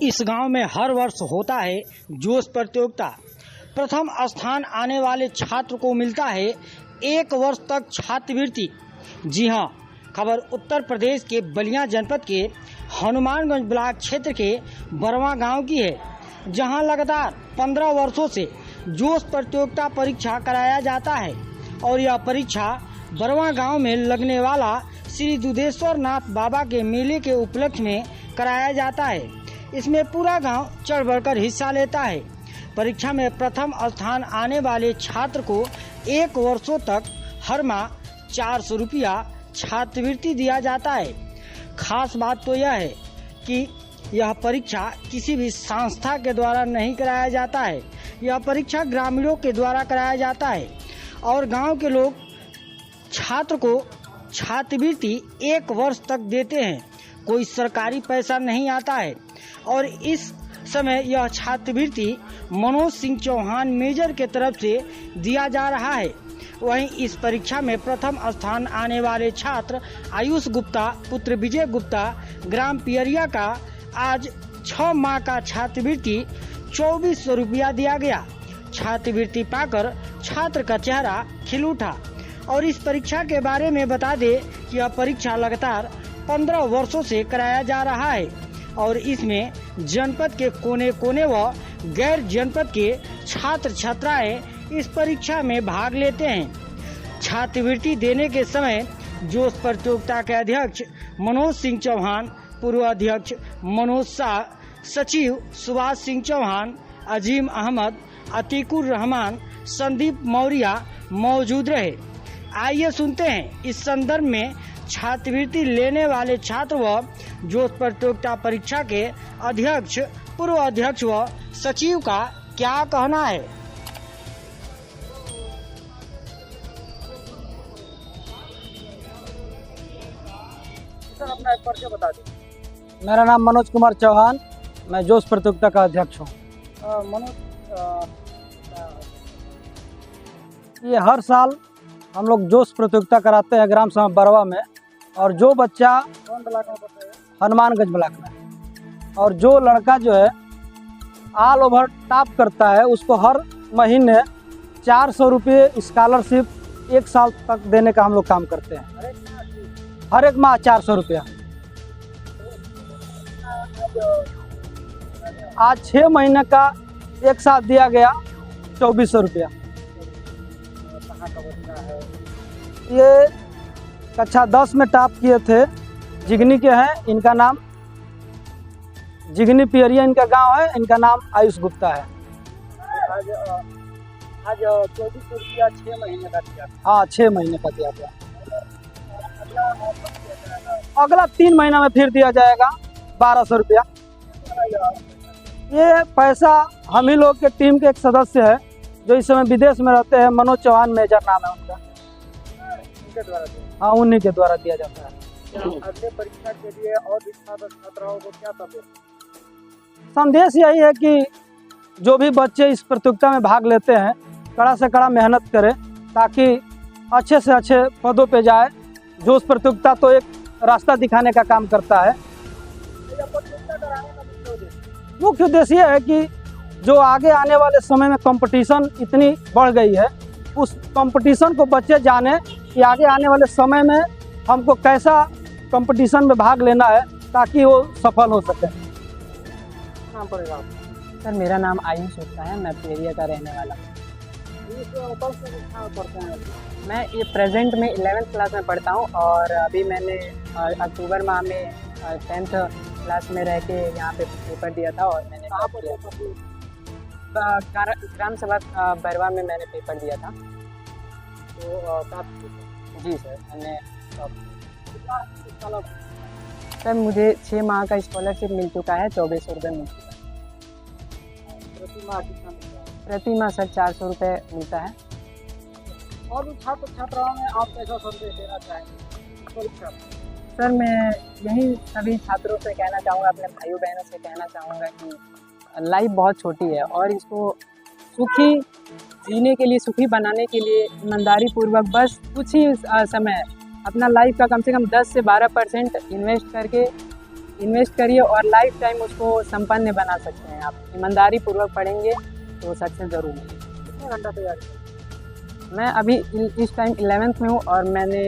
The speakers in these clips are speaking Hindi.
इस गांव में हर वर्ष होता है जोश प्रतियोगिता। प्रथम स्थान आने वाले छात्र को मिलता है 1 वर्ष तक छात्रवृत्ति। जी हां, खबर उत्तर प्रदेश के बलिया जनपद के हनुमानगंज ब्लॉक क्षेत्र के बरवा गांव की है, जहां लगातार 15 वर्षों से जोश प्रतियोगिता परीक्षा कराया जाता है। और यह परीक्षा बरवा गांव में लगने वाला श्री दुधेश्वर नाथ बाबा के मेले के उपलक्ष्य में कराया जाता है। इसमें पूरा गांव चढ़ बढ़कर हिस्सा लेता है। परीक्षा में प्रथम स्थान आने वाले छात्र को 1 वर्षों तक हर माह 400 रुपया छात्रवृत्ति दिया जाता है। खास बात तो यह है कि यह परीक्षा किसी भी संस्था के द्वारा नहीं कराया जाता है। यह परीक्षा ग्रामीणों के द्वारा कराया जाता है और गांव के लोग छात्र को छात्रवृत्ति 1 वर्ष तक देते हैं। कोई सरकारी पैसा नहीं आता है और इस समय यह छात्रवृत्ति मनोज सिंह चौहान मेजर के तरफ से दिया जा रहा है। वहीं इस परीक्षा में प्रथम स्थान आने वाले छात्र आयुष गुप्ता पुत्र विजय गुप्ता ग्राम पियरिया का आज 6 माह का छात्रवृत्ति 2400 रुपया दिया गया। छात्रवृत्ति पाकर छात्र का चेहरा खिल उठा। और इस परीक्षा के बारे में बता दें कि यह परीक्षा लगातार 15 वर्षों से कराया जा रहा है और इसमें जनपद के कोने कोने व गैर जनपद के छात्र छात्राएं इस परीक्षा में भाग लेते हैं। छात्रवृत्ति देने के समय जोश प्रतियोगिता के अध्यक्ष मनोज सिंह चौहान, पूर्व अध्यक्ष मनोज शाह, सचिव सुभाष सिंह चौहान, अजीम अहमद, अतीकुर रहमान, संदीप मौर्य मौजूद रहे। आइए सुनते हैं इस संदर्भ में छात्रवृत्ति लेने वाले छात्र व जोश प्रतियोगिता परीक्षा के अध्यक्ष, पूर्व अध्यक्ष व सचिव का क्या कहना है। सर, अपना एक परिचय बता दीजिए। मेरा नाम मनोज कुमार चौहान, मैं जोश प्रतियोगिता का अध्यक्ष हूँ। मनोज, ये हर साल हम लोग जोश प्रतियोगिता कराते हैं ग्राम सभा बरवा में। और जो बच्चा कौन ब्लॉक में पढ़ता है? हनुमानगंज ब्लॉक में, और जो लड़का जो है ऑल ओवर टॉप करता है उसको हर महीने 400 रुपये स्कॉलरशिप 1 साल तक देने का हम लोग काम करते हैं। हर एक माह 400 रुपया। आज 6 महीने का एक साथ दिया गया 2400 रुपया। कहाँ का बच्चा है? ये कक्षा 10 में टॉप किए थे, जिगनी के हैं। इनका नाम जिगनी पियरिया इनका गांव है। इनका नाम आयुष गुप्ता है। आज 2400 रुपया 6 महीने का दिया। हाँ, 6 महीने का दिया गया। अगला 3 महीना में फिर दिया जाएगा 1200 रुपया। ये पैसा हम ही लोग के टीम के एक सदस्य है जो इस समय विदेश में रहते हैं, मनोज चौहान मेजर नाम है उनका। उनके द्वारा दिया। हाँ, उन्हीं के द्वारा दिया जाता है। अगले परीक्षा के लिए और भी छात्र छात्राओं को क्या संदेश यही है कि जो भी बच्चे इस प्रतियोगिता में भाग लेते हैं कड़ा से कड़ा मेहनत करें ताकि अच्छे से अच्छे पदों पे जाए। जोश प्रतियोगिता तो एक रास्ता दिखाने का काम करता है। मुख्य उद्देश्य यह है कि जो आगे आने वाले समय में कंपटीशन इतनी बढ़ गई है, उस कंपटीशन को बच्चे जाने कि आगे आने वाले समय में हमको कैसा कंपटीशन में भाग लेना है ताकि वो सफल हो सके। नाम पड़ेगा? सर, मेरा नाम आयुष गुप्ता है। मैं पियरिया का रहने वाला हूँ। पढ़ते हैं? मैं ये प्रेजेंट में 11th क्लास में पढ़ता हूँ और अभी मैंने अक्टूबर माह में 10th क्लास में रह के यहाँ पे पेपर दिया था और मैंने ग्राम सभा बरवा में मैंने पेपर दिया था। तो जी सर, मैंने सर मुझे 6 माह का स्कॉलरशिप मिल चुका है। 2400 रुपये मिल चुका है। प्रति माह कितना मिलता है? प्रति माह सर 400 रुपये मिलता है। और भी छात्र छात्राओं में आप कैसा संदेश देना चाहेंगे परीक्षा में? सर, मैं यही सभी छात्रों से कहना चाहूँगा, अपने भाइयों बहनों से कहना चाहूँगा कि लाइफ बहुत छोटी है और इसको सुखी जीने के लिए, सुखी बनाने के लिए ईमानदारी पूर्वक बस कुछ ही समय अपना लाइफ का कम से कम 10 से 12% इन्वेस्ट करके इन्वेस्ट करिए और लाइफ टाइम उसको संपन्न बना सकते हैं। आप ईमानदारी पूर्वक पढ़ेंगे तो सक्सेस जरूर मिलेगी। कितने घंटा तैयार किया? मैं अभी इस टाइम 11th में हूँ और मैंने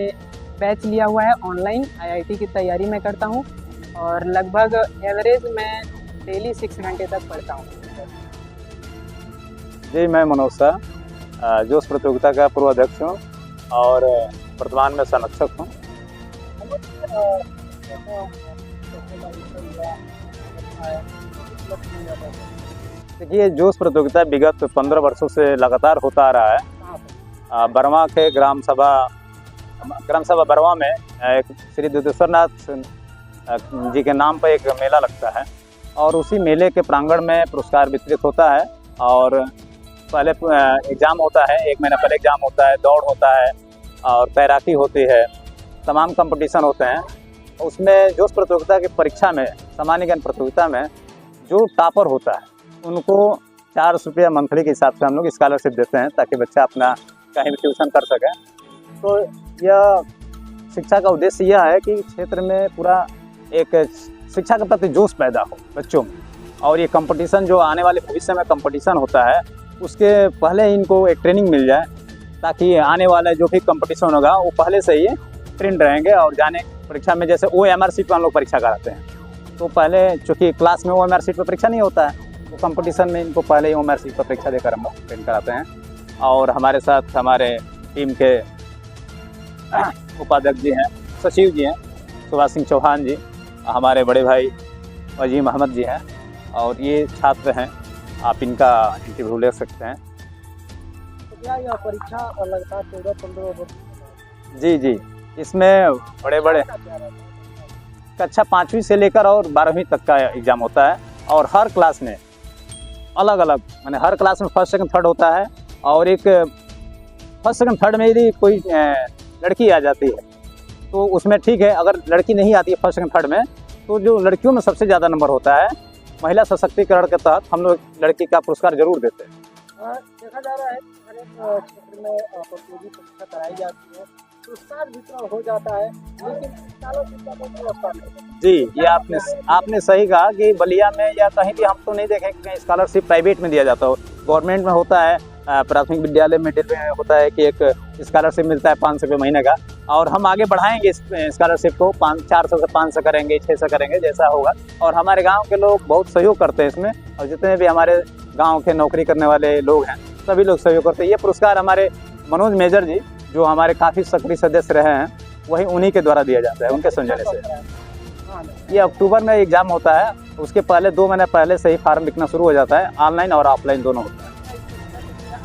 बैच लिया हुआ है ऑनलाइन। IIT की तैयारी मैं करता हूँ और लगभग एवरेज मैं डेली 6 घंटे तक पढ़ता हूँ। जी, मैं मनोज शाह जोश प्रतियोगिता का पूर्व अध्यक्ष हूँ और वर्तमान में संरक्षक हूँ। देखिए, जोश प्रतियोगिता विगत 15 वर्षों से लगातार होता आ रहा है। बरवा के ग्राम सभा बरवा में एक श्री दुधेश्वर नाथ जी के नाम पर एक मेला लगता है और उसी मेले के प्रांगण में पुरस्कार वितरित होता है। और पहले एग्ज़ाम होता है, 1 महीना पहले एग्ज़ाम होता है, दौड़ होता है और तैराकी होती है, तमाम कंपटीशन होते हैं। उसमें जोश प्रतियोगिता की परीक्षा में, सामान्य ज्ञान प्रतियोगिता में जो टॉपर होता है उनको 400 रुपया मंथली के हिसाब से हम लोग स्कॉलरशिप देते हैं ताकि बच्चा अपना कहीं भी ट्यूशन कर सके। तो यह शिक्षा का उद्देश्य यह है कि क्षेत्र में पूरा एक शिक्षा के प्रति जोश पैदा हो बच्चों में। और ये कंपटीशन जो आने वाले भविष्य में कंपटीशन होता है उसके पहले इनको एक ट्रेनिंग मिल जाए ताकि आने वाला जो भी कंपटीशन होगा वो पहले से ही ट्रेंड रहेंगे। और जाने परीक्षा में जैसे OMR शीट पर हम लोग परीक्षा कराते हैं तो पहले चूँकि क्लास में OMR शीट पर परीक्षा नहीं होता है तो कंपटीशन में इनको पहले ही OMR शीट पर परीक्षा देकर हम लोग ट्रेन कराते हैं। और हमारे साथ हमारे टीम के उपाध्यक्ष जी हैं, सचिव जी हैं सुभाष सिंह चौहान जी, हमारे बड़े भाई अजीम अहमद जी हैं और ये छात्र हैं, आप इनका इंटरव्यू ले सकते हैं। तो क्या यह परीक्षा लगातार 14-15 वर्ष? जी, इसमें बड़े बड़े कक्षा 5वीं से लेकर और 12वीं तक का एग्ज़ाम होता है और हर क्लास में अलग अलग, माने हर क्लास में फर्स्ट सेकंड थर्ड होता है। और एक फर्स्ट सेकंड थर्ड में यदि कोई लड़की आ जाती है तो उसमें ठीक है, अगर लड़की नहीं आती है फर्स्ट सेकंड थर्ड में तो जो लड़कियों में सबसे ज़्यादा नंबर होता है, महिला सशक्तिकरण के तहत हम लोग लड़की का पुरस्कार जरूर देते हैं। देखा जा रहा है कि हर एक क्षेत्र में प्रतियोगी परीक्षा कराई जाती है, पुरस्कार वितरण हो जाता है, लेकिन स्कॉलरशिप का कोई व्यवस्था नहीं। जी, ये आपने सही कहा कि बलिया में या कहीं भी हम तो नहीं देखें कि कहीं स्कॉलरशिप प्राइवेट में दिया जाता हो। गवर्नमेंट में होता है, प्राथमिक विद्यालय मिडिल में होता है कि एक स्कॉलरशिप मिलता है 500 रुपये महीने का। और हम आगे बढ़ाएंगे इस स्कॉलरशिप को, 400 से 500 करेंगे, 600 करेंगे, जैसा होगा। और हमारे गांव के लोग बहुत सहयोग करते हैं इसमें और जितने भी हमारे गांव के नौकरी करने वाले लोग हैं सभी लोग सहयोग करते हैं। ये पुरस्कार हमारे मनोज मेजर जी जो हमारे काफ़ी सक्रिय सदस्य रहे हैं वही उन्हीं के द्वारा दिया जाता है, उनके समझाने से। ये अक्टूबर में एग्ज़ाम होता है, उसके पहले 2 महीने पहले से ही फार्म बिकना शुरू हो जाता है, ऑनलाइन और ऑफलाइन दोनों होता है।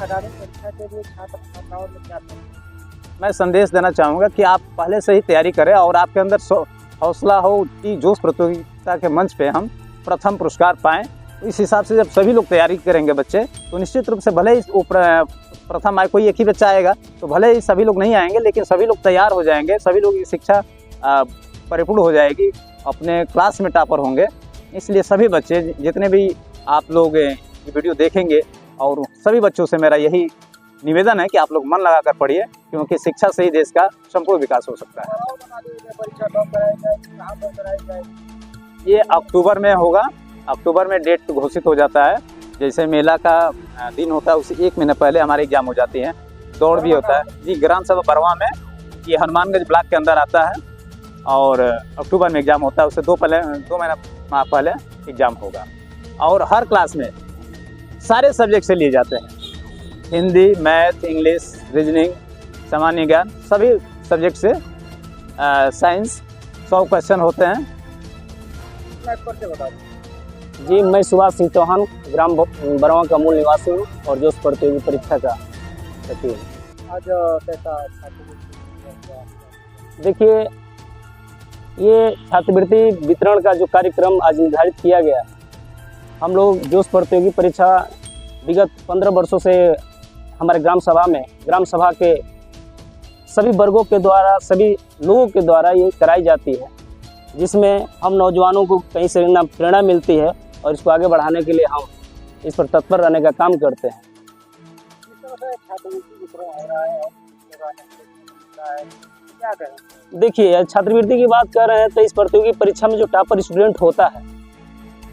परीक्षा के लिए छात्र छात्राओं में क्या मैं संदेश देना चाहूँगा कि आप पहले से ही तैयारी करें और आपके अंदर हौसला हो कि जोश प्रतियोगिता के मंच पे हम प्रथम पुरस्कार पाएँ। इस हिसाब से जब सभी लोग तैयारी करेंगे बच्चे तो निश्चित रूप से भले ही प्रथम आए, कोई एक ही बच्चा आएगा तो भले ही सभी लोग नहीं आएंगे लेकिन सभी लोग तैयार हो जाएंगे, सभी लोग की शिक्षा परिपूर्ण हो जाएगी, अपने क्लास में टॉपर होंगे। इसलिए सभी बच्चे जितने भी आप लोग ये वीडियो देखेंगे और सभी बच्चों से मेरा यही निवेदन है कि आप लोग मन लगाकर पढ़िए क्योंकि शिक्षा से ही देश का संपूर्ण विकास हो सकता है। परीक्षा कब कराई जाएगी, कहाँ पर कराई जाएगी? ये अक्टूबर में होगा, अक्टूबर में डेट घोषित हो जाता है। जैसे मेला का दिन होता है उसी 1 महीना पहले हमारे एग्जाम हो जाती हैं, दौड़ भी होता है। जी, ग्राम सभा बरवा में, ये हनुमानगंज ब्लॉक के अंदर आता है और अक्टूबर में एग्ज़ाम होता है, उससे 2 महीना पहले एग्ज़ाम होगा। और हर क्लास में सारे सब्जेक्ट से लिए जाते हैं, हिंदी, मैथ, इंग्लिश, रीजनिंग, सामान्य ज्ञान, सभी सब्जेक्ट से साइंस 100 क्वेश्चन होते हैं। जी, मैं सुभाष सिंह चौहान ग्राम बरवा का मूल निवासी हूँ और जोश प्रतियोगी परीक्षा का सचिव हूँ। आज कैसा देखिए, ये छात्रवृत्ति वितरण का जो कार्यक्रम आज निर्धारित किया गया, हम लोग जोश प्रतियोगी परीक्षा विगत 15 वर्षों से हमारे ग्राम सभा के सभी वर्गों के द्वारा, सभी लोगों के द्वारा ये कराई जाती है, जिसमें हम नौजवानों को कहीं से प्रेरणा मिलती है और इसको आगे बढ़ाने के लिए हम इस पर तत्पर रहने का काम करते हैं। छात्रवृत्ति वितरण हो रहा है और क्या कहें? देखिए, छात्रवृत्ति की बात कर रहे हैं तो इस प्रतियोगी परीक्षा में जो टॉपर स्टूडेंट होता है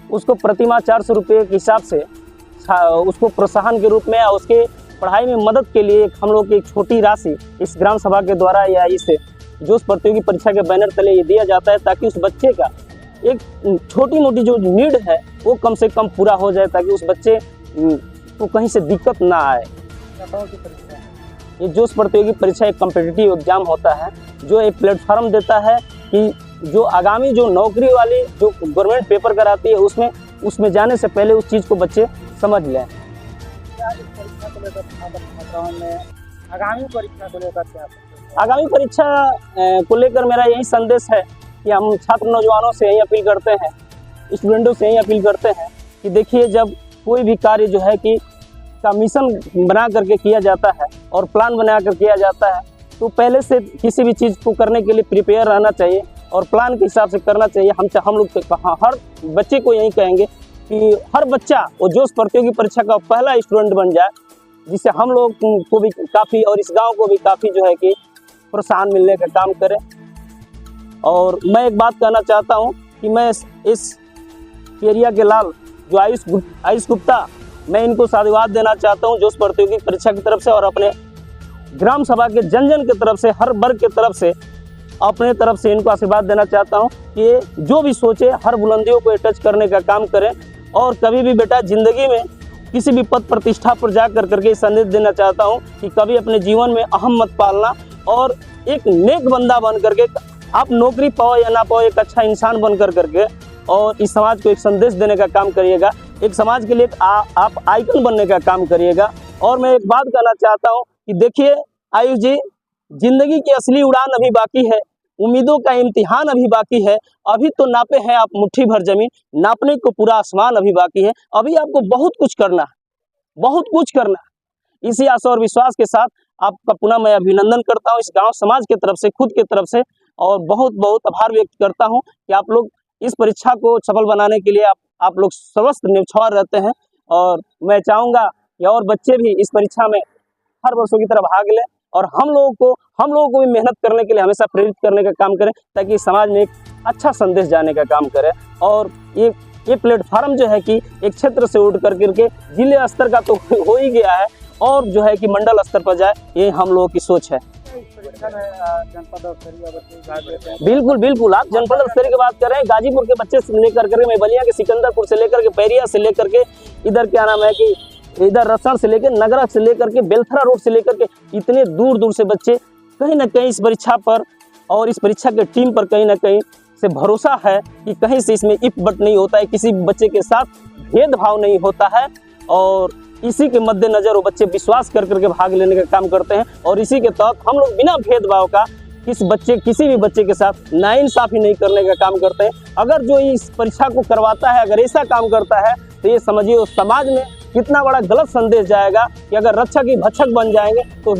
उसको प्रतिमाह 400 रुपये के हिसाब से उसको प्रोत्साहन के रूप में या उसके पढ़ाई में मदद के लिए हम लोग की एक छोटी राशि इस ग्राम सभा के द्वारा या इस जोश प्रतियोगी परीक्षा के बैनर तले ये दिया जाता है, ताकि उस बच्चे का एक छोटी मोटी जो नीड है वो कम से कम पूरा हो जाए, ताकि उस बच्चे को कहीं से दिक्कत ना आए। ये जोश प्रतियोगी परीक्षा एक कॉम्पिटिटिव एग्जाम होता है जो एक प्लेटफॉर्म देता है कि जो आगामी जो नौकरी वाली जो गवर्नमेंट पेपर कराती है उसमें जाने से पहले उस चीज़ को बच्चे समझ लें। परीक्षा को लेकर छात्राओं में आगामी परीक्षा को लेकर क्या? आगामी परीक्षा को लेकर मेरा यही संदेश है कि हम छात्र नौजवानों से यही अपील करते हैं, स्टूडेंटों से यही अपील करते हैं कि देखिए, जब कोई भी कार्य जो है कि का मिशन बना करके किया जाता है और प्लान बना कर किया जाता है तो पहले से किसी भी चीज़ को करने के लिए प्रिपेयर रहना चाहिए और प्लान के हिसाब से करना चाहिए। हम लोग हर बच्चे को यही कहेंगे कि हर बच्चा वो जोश प्रतियोगी परीक्षा का पहला स्टूडेंट बन जाए, जिससे हम लोग को भी काफ़ी और इस गांव को भी काफ़ी जो है कि प्रोत्साहन मिलने का काम करें। और मैं एक बात कहना चाहता हूं कि मैं इस एरिया के लाल जो आयुष गुप्ता, मैं इनको साधुवाद देना चाहता हूं जोश प्रतियोगी परीक्षा की तरफ से और अपने ग्राम सभा के जन की तरफ से, हर वर्ग की तरफ से, अपने तरफ से इनको आशीर्वाद देना चाहता हूं कि जो भी सोचे हर बुलंदियों को टच करने का काम करें। और कभी भी बेटा ज़िंदगी में किसी भी पद प्रतिष्ठा पर जा करके संदेश देना चाहता हूं कि कभी अपने जीवन में अहम मत पालना और एक नेक बंदा बन करके आप नौकरी पाओ या ना पाओ, एक अच्छा इंसान बन करके और इस समाज को एक संदेश देने का काम करिएगा, एक समाज के लिए आप आइकन बनने का काम करिएगा। और मैं एक बात कहना चाहता हूँ कि देखिए आयुष जी, जिंदगी की असली उड़ान अभी बाकी है, उम्मीदों का इम्तिहान अभी बाकी है, अभी तो नापे हैं आप मुट्ठी भर जमीन, नापने को पूरा आसमान अभी बाकी है। अभी आपको बहुत कुछ करना है, बहुत कुछ करना है। इसी आशा और विश्वास के साथ आपका पुनः मैं अभिनंदन करता हूँ इस गांव समाज की तरफ से, खुद की तरफ से, और बहुत बहुत आभार व्यक्त करता हूँ कि आप लोग इस परीक्षा को सफल बनाने के लिए आप लोग सर्वस्व न्यौछावर रहते हैं। और मैं चाहूँगा कि और बच्चे भी इस परीक्षा में हर वर्षों की तरह भाग लें और हम लोगों को भी मेहनत करने के लिए हमेशा प्रेरित करने का काम करें, ताकि समाज में एक अच्छा संदेश जाने का काम करें। और ये प्लेटफॉर्म जो है कि एक क्षेत्र से उठ करके जिले स्तर का तो हो ही गया है और जो है कि मंडल स्तर पर जाए, ये हम लोगों की सोच है। जनपद स्तरीय बच्चे भाग लेते हैं? बिल्कुल आप जनपद स्तरीय की बात कर रहे हैं। गाजीपुर के बच्चे से लेकर के, मैं बलिया के सिकंदरपुर से लेकर के, पैरिया से लेकर के, इधर क्या नाम है कि इधर रसण से लेकर, नगरा से लेकर के, बेलथरा रोड से लेकर के, इतने दूर से बच्चे कहीं ना कहीं इस परीक्षा पर और इस परीक्षा के टीम पर कहीं ना कहीं से भरोसा है कि कहीं से इसमें इफ बट नहीं होता है, किसी बच्चे के साथ भेदभाव नहीं होता है। और इसी के मद्देनजर वो बच्चे विश्वास करके भाग लेने का काम करते हैं। और इसी के तहत हम लोग बिना भेदभाव का किसी भी बच्चे के साथ नाइंसाफी नहीं करने का काम करते हैं। अगर जो इस परीक्षा को करवाता है अगर ऐसा काम करता है तो ये समझिए उस समाज में कितना बड़ा गलत संदेश जाएगा कि अगर रक्षक ही भक्षक बन जाएंगे तो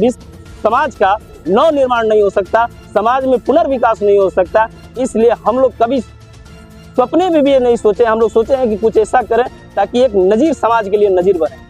समाज का नव निर्माण नहीं हो सकता, समाज में पुनर्विकास नहीं हो सकता। इसलिए हम लोग कभी सपने में भी ये नहीं सोचे, हम लोग सोचे हैं कि कुछ ऐसा करें ताकि एक नजीर समाज के लिए नजीर बने।